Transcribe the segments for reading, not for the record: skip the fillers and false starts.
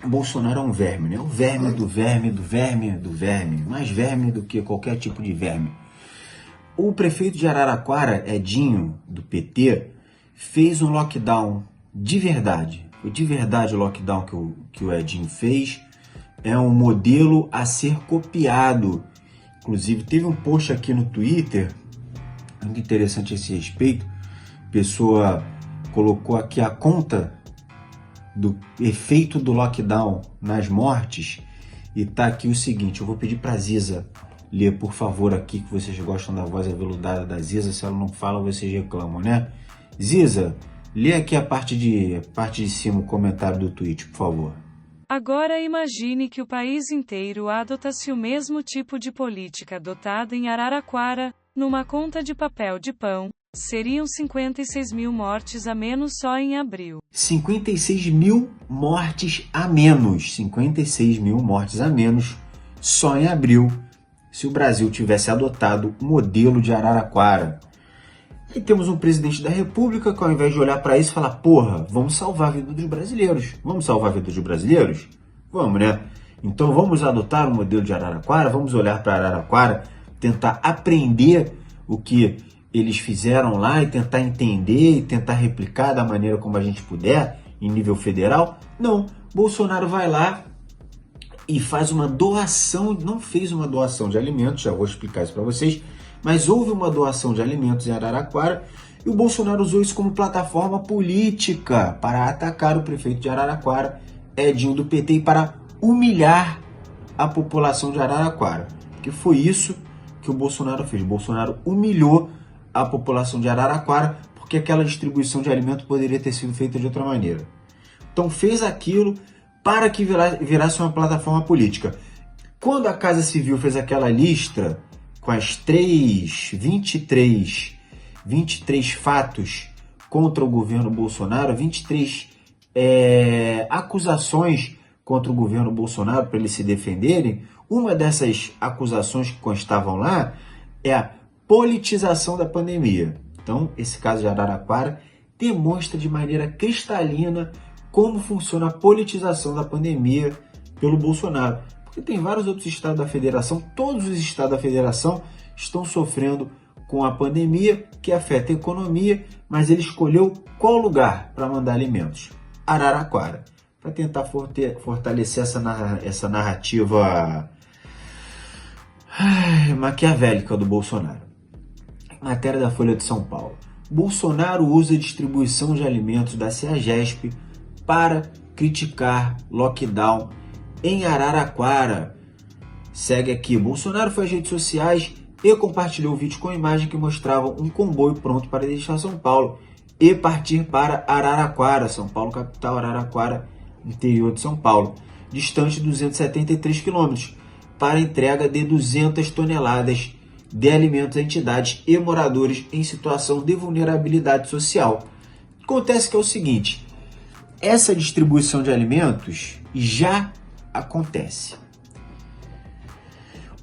Bolsonaro é um verme, né? O verme do verme, do verme, do verme. Mais verme do que qualquer tipo de verme. O prefeito de Araraquara, Edinho, do PT, fez um lockdown de verdade. Foi de verdade o lockdown que o Edinho fez. É um modelo a ser copiado. Inclusive, teve um post aqui no Twitter, muito interessante a esse respeito. A pessoa colocou aqui a conta do efeito do lockdown nas mortes. E tá aqui o seguinte, eu vou pedir para Ziza ler, por favor, aqui, que vocês gostam da voz aveludada da Ziza. Se ela não fala, vocês reclamam, né? Ziza, lê aqui a parte de cima, o comentário do tweet, por favor. Agora imagine que o país inteiro adotasse o mesmo tipo de política adotada em Araraquara, numa conta de papel de pão. Seriam 56 mil mortes a menos só em abril. 56 mil mortes a menos. 56 mil mortes a menos só em abril, se o Brasil tivesse adotado o modelo de Araraquara. E temos um presidente da República que, ao invés de olhar para isso, fala: porra, vamos salvar a vida dos brasileiros. Vamos salvar a vida dos brasileiros? Vamos, né? Então vamos adotar o modelo de Araraquara, vamos olhar para Araraquara, tentar aprender o que eles fizeram lá e tentar entender e tentar replicar da maneira como a gente puder, em nível federal. Não, Bolsonaro vai lá e faz uma doação, não fez uma doação de alimentos, já vou explicar isso para vocês, mas houve uma doação de alimentos em Araraquara e o Bolsonaro usou isso como plataforma política para atacar o prefeito de Araraquara, Edinho do PT, e para humilhar a população de Araraquara. Porque foi isso que o Bolsonaro fez. O Bolsonaro humilhou a população de Araraquara porque aquela distribuição de alimento poderia ter sido feita de outra maneira. Então fez aquilo para que virasse uma plataforma política. Quando a Casa Civil fez aquela lista com as 23 fatos contra o governo Bolsonaro, 23 acusações contra o governo Bolsonaro para eles se defenderem, uma dessas acusações que constavam lá é a politização da pandemia. Então, esse caso de Araraquara demonstra de maneira cristalina como funciona a politização da pandemia pelo Bolsonaro. Porque tem vários outros estados da federação, todos os estados da federação estão sofrendo com a pandemia, que afeta a economia, mas ele escolheu qual lugar para mandar alimentos? Araraquara, para tentar fortalecer essa narrativa maquiavélica do Bolsonaro. Matéria da Folha de São Paulo. Bolsonaro usa a distribuição de alimentos da CEAGESP para criticar lockdown em Araraquara. Segue aqui. Bolsonaro foi às redes sociais e compartilhou o vídeo com imagem que mostrava um comboio pronto para deixar São Paulo e partir para Araraquara, São Paulo capital, Araraquara, interior de São Paulo, distante de 273 quilômetros, para entrega de 200 toneladas de alimentos a entidades e moradores em situação de vulnerabilidade social. Acontece que é o seguinte, essa distribuição de alimentos já acontece.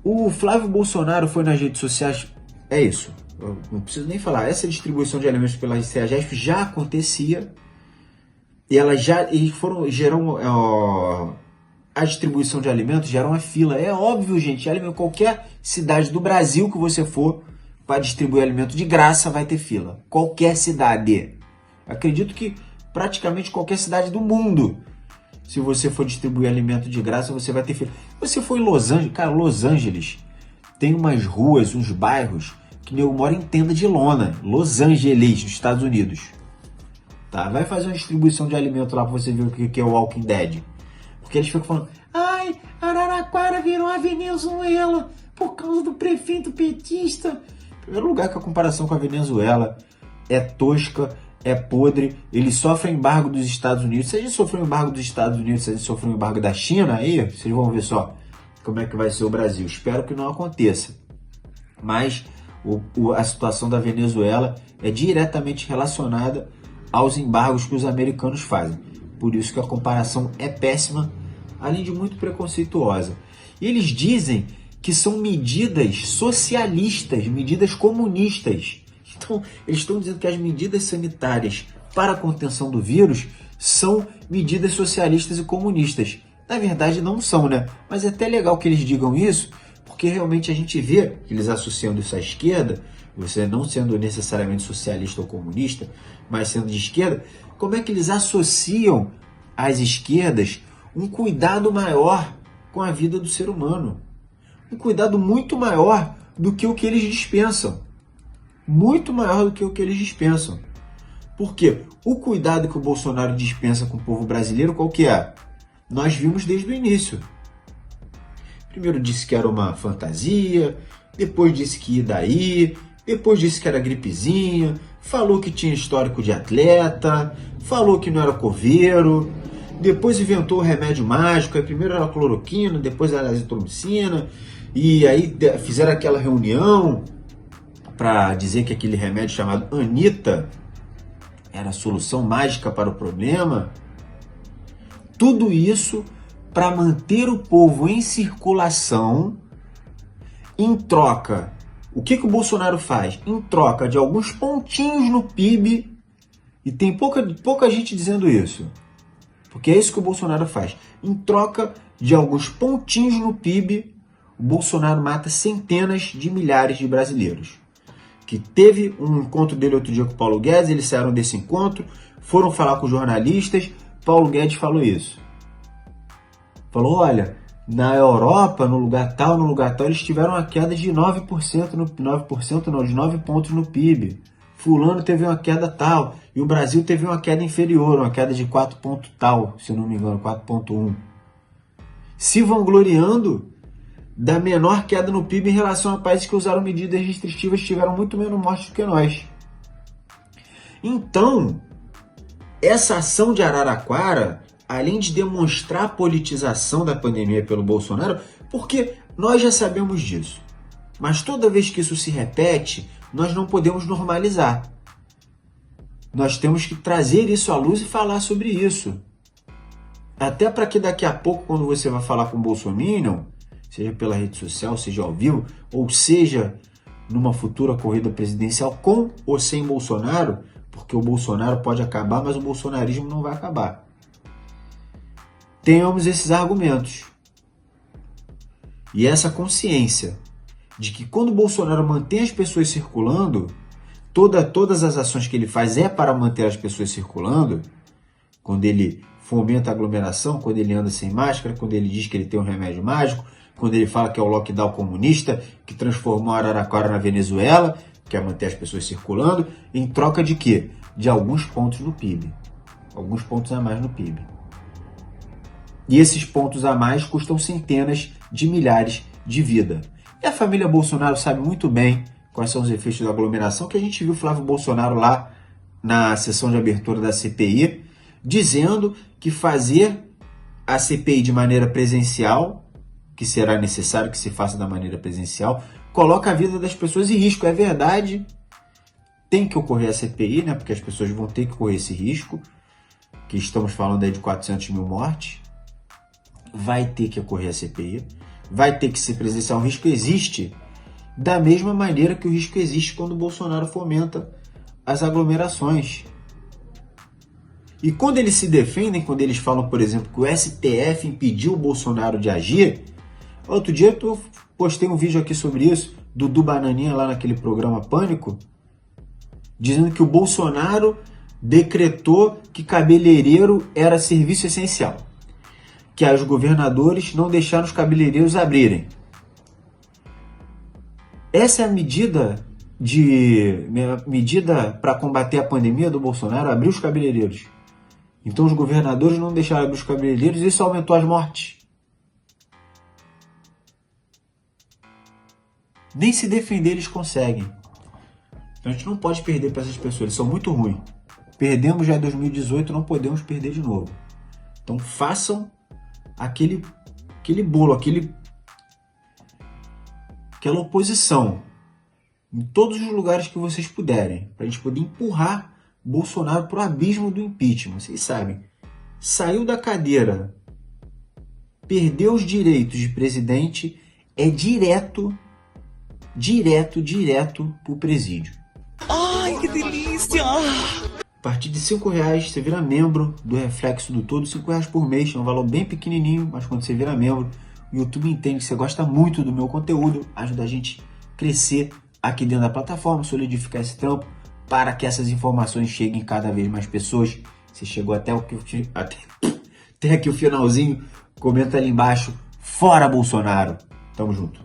O Flávio Bolsonaro foi nas redes sociais, é isso, eu não preciso nem falar, essa distribuição de alimentos pela CEAGESP já acontecia, e a distribuição de alimentos gera uma fila. É óbvio, gente, qualquer cidade do Brasil que você for para distribuir alimento de graça vai ter fila. Qualquer cidade. Acredito que praticamente qualquer cidade do mundo, se você for distribuir alimento de graça, você vai ter fila. Você foi em Los Angeles, cara, Los Angeles tem umas ruas, uns bairros que nego mora em tenda de lona. Los Angeles, nos Estados Unidos. Tá? Vai fazer uma distribuição de alimento lá para você ver o que é o Walking Dead. Porque eles ficam falando, ai, Araraquara virou a Venezuela por causa do prefeito petista. Em primeiro lugar, que a comparação com a Venezuela é tosca, é podre. Ele sofre embargo dos Estados Unidos. Se a gente sofreu embargo dos Estados Unidos, se a gente sofreu embargo da China, aí vocês vão ver só como é que vai ser o Brasil. Espero que não aconteça. Mas a situação da Venezuela é diretamente relacionada aos embargos que os americanos fazem. Por isso que a comparação é péssima, além de muito preconceituosa. E eles dizem que são medidas socialistas, medidas comunistas. Então, eles estão dizendo que as medidas sanitárias para a contenção do vírus são medidas socialistas e comunistas. Na verdade não são, né? Mas é até legal que eles digam isso, porque realmente a gente vê que eles associando isso à esquerda, você não sendo necessariamente socialista ou comunista, mas sendo de esquerda, como é que eles associam às esquerdas um cuidado maior com a vida do ser humano. Um cuidado muito maior do que o que eles dispensam. Muito maior do que o que eles dispensam. Porque o cuidado que o Bolsonaro dispensa com o povo brasileiro, qual que é? Nós vimos desde o início. Primeiro disse que era uma fantasia, depois disse que ia daí, depois disse que era gripezinha, falou que tinha histórico de atleta, falou que não era coveiro, depois inventou o remédio mágico, aí primeiro era cloroquina, depois era azitromicina, e aí fizeram aquela reunião para dizer que aquele remédio chamado Anitta era a solução mágica para o problema. Tudo isso para manter o povo em circulação. Em troca, o que o Bolsonaro faz? Em troca de alguns pontinhos no PIB, e tem pouca gente dizendo isso, porque é isso que o Bolsonaro faz. Em troca de alguns pontinhos no PIB, o Bolsonaro mata centenas de milhares de brasileiros. Que teve um encontro dele outro dia com o Paulo Guedes, eles saíram desse encontro, foram falar com jornalistas, Paulo Guedes falou isso. Falou, olha, na Europa, no lugar tal, eles tiveram uma queda de 9%, de 9 pontos no PIB. Fulano teve uma queda tal, e o Brasil teve uma queda inferior, uma queda de 4 ponto tal, se eu não me engano, 4,1. Se vangloriando da menor queda no PIB em relação a países que usaram medidas restritivas e tiveram muito menos mortes do que nós. Então, essa ação de Araraquara, além de demonstrar a politização da pandemia pelo Bolsonaro, porque nós já sabemos disso, mas toda vez que isso se repete, nós não podemos normalizar. Nós temos que trazer isso à luz e falar sobre isso. Até para que daqui a pouco, quando você vai falar com o Bolsominion, seja pela rede social, seja ao vivo, ou seja numa futura corrida presidencial com ou sem Bolsonaro, porque o Bolsonaro pode acabar, mas o bolsonarismo não vai acabar. Tenhamos esses argumentos. E essa consciência de que quando o Bolsonaro mantém as pessoas circulando, todas as ações que ele faz é para manter as pessoas circulando, quando ele fomenta a aglomeração, quando ele anda sem máscara, quando ele diz que ele tem um remédio mágico, quando ele fala que é o lockdown comunista, que transformou Araraquara na Venezuela, que é manter as pessoas circulando, em troca de quê? De alguns pontos no PIB. Alguns pontos a mais no PIB. E esses pontos a mais custam centenas de milhares de vidas. E a família Bolsonaro sabe muito bem quais são os efeitos da aglomeração, que a gente viu o Flávio Bolsonaro lá na sessão de abertura da CPI, dizendo que fazer a CPI de maneira presencial, que será necessário que se faça da maneira presencial, coloca a vida das pessoas em risco. É verdade, tem que ocorrer a CPI, né? Porque as pessoas vão ter que correr esse risco, que estamos falando aí de 400 mil mortes. Vai ter que ocorrer a CPI, vai ter que ser presencial. O risco existe da mesma maneira que o risco existe quando o Bolsonaro fomenta as aglomerações. E quando eles se defendem, quando eles falam, por exemplo, que o STF impediu o Bolsonaro de agir, outro dia eu postei um vídeo aqui sobre isso, Dudu Bananinha lá naquele programa Pânico, dizendo que o Bolsonaro decretou que cabeleireiro era serviço essencial, que os governadores não deixaram os cabeleireiros abrirem. Essa é a medida para combater a pandemia do Bolsonaro, abrir os cabeleireiros. Então os governadores não deixaram abrir os cabeleireiros e isso aumentou as mortes. Nem se defender eles conseguem. Então a gente não pode perder para essas pessoas, eles são muito ruins. Perdemos já em 2018, não podemos perder de novo. Então façam aquele bolo, aquela oposição em todos os lugares que vocês puderem, para a gente poder empurrar Bolsonaro para o abismo do impeachment. Vocês sabem, saiu da cadeira, perdeu os direitos de presidente, é direto para o presídio. Ai, que delícia! partir de R$5 você vira membro do Reflexo do Todo, R$5 por mês, é um valor bem pequenininho, mas quando você vira membro, o YouTube entende que você gosta muito do meu conteúdo, ajuda a gente a crescer aqui dentro da plataforma, solidificar esse trampo, para que essas informações cheguem cada vez mais pessoas. Você chegou até aqui o finalzinho, comenta ali embaixo, fora Bolsonaro. Tamo junto.